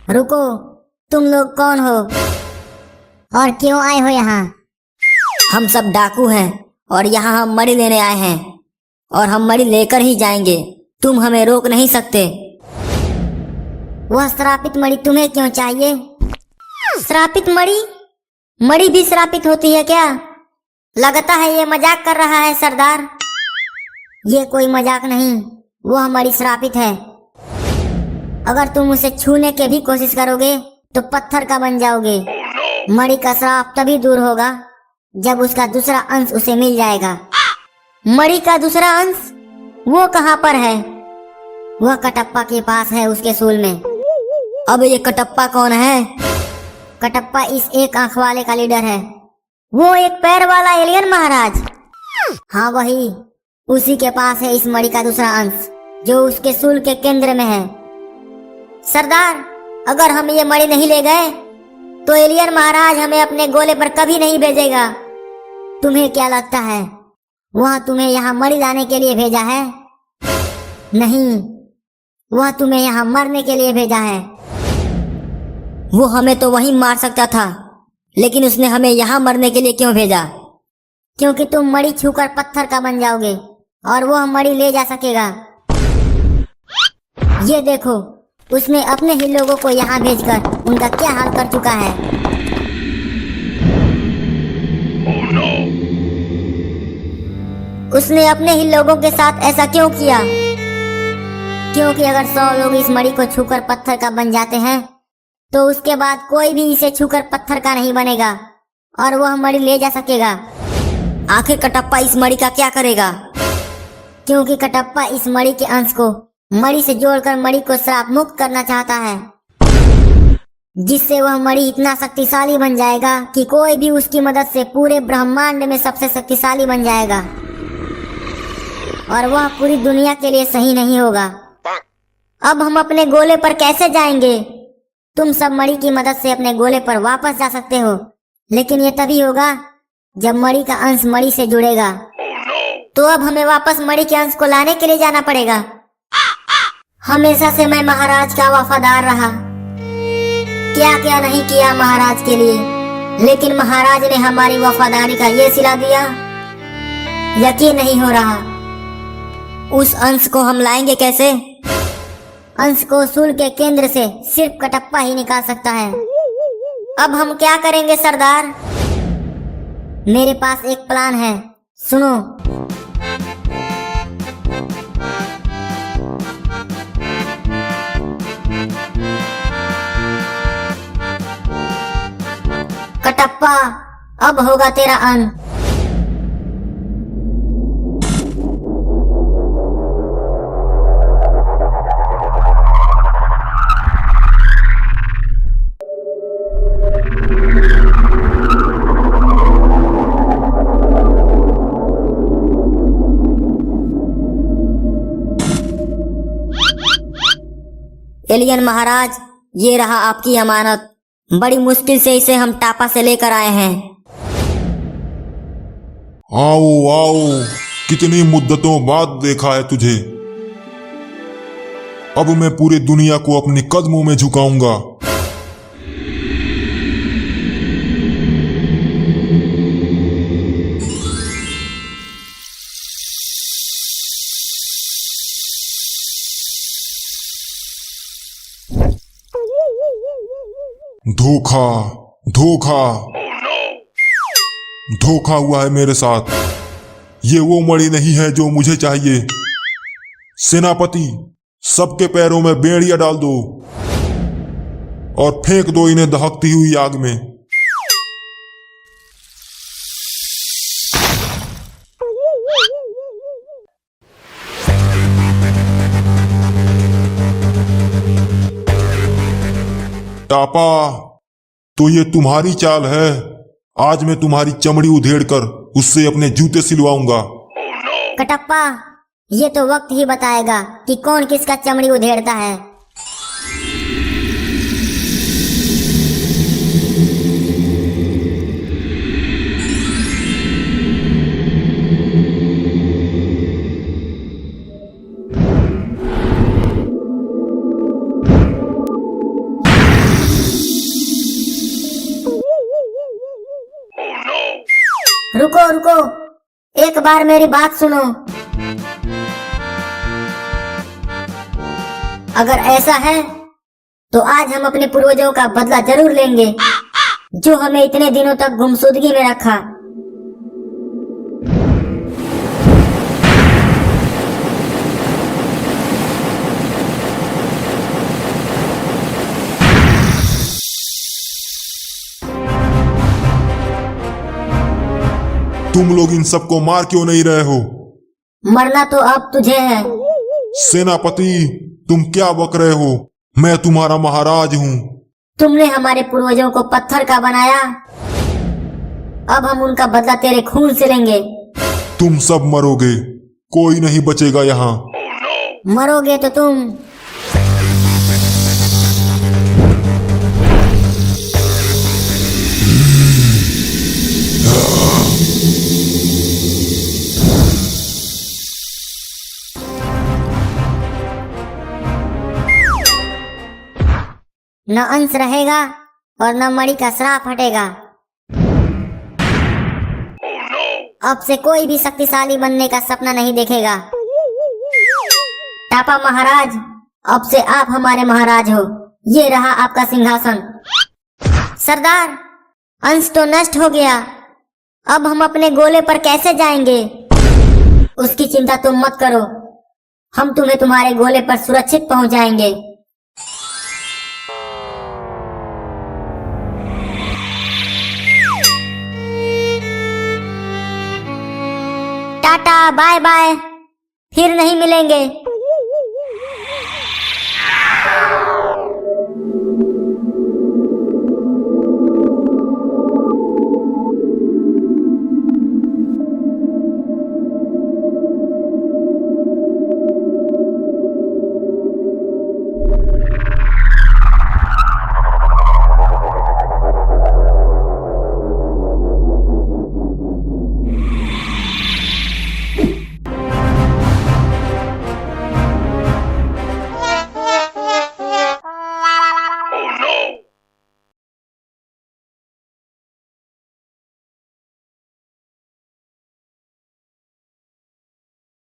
रुको, तुम लोग कौन हो और क्यों आए हो यहाँ? हम सब डाकू हैं और यहाँ हम मणि लेने आए हैं और हम मणि लेकर ही जाएंगे। तुम हमें रोक नहीं सकते। वह श्रापित मणि तुम्हें क्यों चाहिए? श्रापित मणि? मणि भी श्रापित होती है क्या? लगता है ये मजाक कर रहा है सरदार। ये कोई मजाक नहीं, वह मणि श्रापित है। अगर तुम उसे छूने की भी कोशिश करोगे तो पत्थर का बन जाओगे। मणि का श्राप तभी दूर होगा जब उसका दूसरा अंश उसे मिल जाएगा। मणि का दूसरा अंश? वो कहाँ पर है? वह कटप्पा के पास है, उसके सूल में। अब ये कटप्पा कौन है? कटप्पा इस एक आंख वाले का लीडर है। वो एक पैर वाला एलियन महाराज। हाँ वही, उसी के पास है इस मणि का दूसरा अंश जो उसके सूल के केंद्र में है। सरदार, अगर हम ये मणि नहीं ले गए तो एलियन महाराज हमें अपने गोले पर कभी नहीं भेजेगा। तुम्हें क्या लगता है वह तुम्हें यहाँ मणि लाने के लिए भेजा है? नहीं, वह तुम्हें यहाँ मरने के लिए भेजा है। वो हमें तो वहीं मार सकता था, लेकिन उसने हमें यहाँ मरने के लिए क्यों भेजा? क्योंकि तुम मणि छूकर पत्थर का बन जाओगे और वह मणि ले जा सकेगा। ये देखो, उसने अपने ही लोगों को यहाँ भेजकर उनका क्या हाल कर चुका है। Oh no! उसने अपने ही लोगों के साथ ऐसा क्यों किया? क्योंकि अगर 100 लोग इस मणि को छूकर पत्थर का बन जाते हैं तो उसके बाद कोई भी इसे छूकर पत्थर का नहीं बनेगा और वह मणि ले जा सकेगा। आखिर कटप्पा इस मणि का क्या करेगा? क्योंकि कटप्पा इस मणि के अंश को मणि से जोड़कर मणि को श्राप मुक्त करना चाहता है, जिससे वह मणि इतना शक्तिशाली बन जाएगा कि कोई भी उसकी मदद से पूरे ब्रह्मांड में सबसे शक्तिशाली बन जाएगा और वह पूरी दुनिया के लिए सही नहीं होगा। अब हम अपने गोले पर कैसे जाएंगे? तुम सब मणि की मदद से अपने गोले पर वापस जा सकते हो, लेकिन ये तभी होगा जब मणि का अंश मणि से जुड़ेगा। तो अब हमें वापस मणि के अंश को लाने के लिए जाना पड़ेगा। हमेशा से मैं महाराज का वफादार रहा, क्या क्या नहीं किया महाराज के लिए, लेकिन महाराज ने हमारी वफादारी का ये सिला दिया, यकीन नहीं हो रहा। उस अंश को हम लाएंगे कैसे? अंश को सूल के केंद्र से सिर्फ कटप्पा ही निकाल सकता है। अब हम क्या करेंगे सरदार? मेरे पास एक प्लान है, सुनो। कटप्पा, अब होगा तेरा अंत। एलियन महाराज, ये रहा आपकी अमानत। बड़ी मुश्किल से इसे हम टापा से लेकर आए हैं। आओ आओ, कितनी मुद्दतों बाद देखा है तुझे। अब मैं पूरी दुनिया को अपने कदमों में झुकाऊंगा। धोखा धोखा धोखा हुआ है मेरे साथ। ये वो मणि नहीं है जो मुझे चाहिए। सेनापति, सबके पैरों में बेड़िया डाल दो और फेंक दो इन्हें दहकती हुई आग में। टापा, तो ये तुम्हारी चाल है। आज मैं तुम्हारी चमड़ी उधेड़कर उससे अपने जूते सिलवाऊंगा। कटप्पा, ये तो वक्त ही बताएगा कि कौन किसका चमड़ी उधेड़ता है। एक बार मेरी बात सुनो। अगर ऐसा है तो आज हम अपने पूर्वजों का बदला जरूर लेंगे, जो हमें इतने दिनों तक गुमशुदगी में रखा। तुम लोग इन सबको मार क्यों नहीं रहे हो? मरना तो अब तुझे है। सेनापति, तुम क्या बक रहे हो? मैं तुम्हारा महाराज हूँ। तुमने हमारे पूर्वजों को पत्थर का बनाया, अब हम उनका बदला तेरे खून से लेंगे। तुम सब मरोगे, कोई नहीं बचेगा यहाँ। मरोगे तो तुम। न अंश रहेगा और न मणि का श्राप हटेगा। अब से कोई भी शक्तिशाली बनने का सपना नहीं देखेगा। टापा महाराज, अब से आप हमारे महाराज हो। ये रहा आपका सिंहासन। सरदार, अंश तो नष्ट हो गया, अब हम अपने गोले पर कैसे जाएंगे? उसकी चिंता तुम मत करो, हम तुम्हें तुम्हारे गोले पर सुरक्षित पहुंचाएंगे। टाटा, बाय बाय, फिर नहीं मिलेंगे।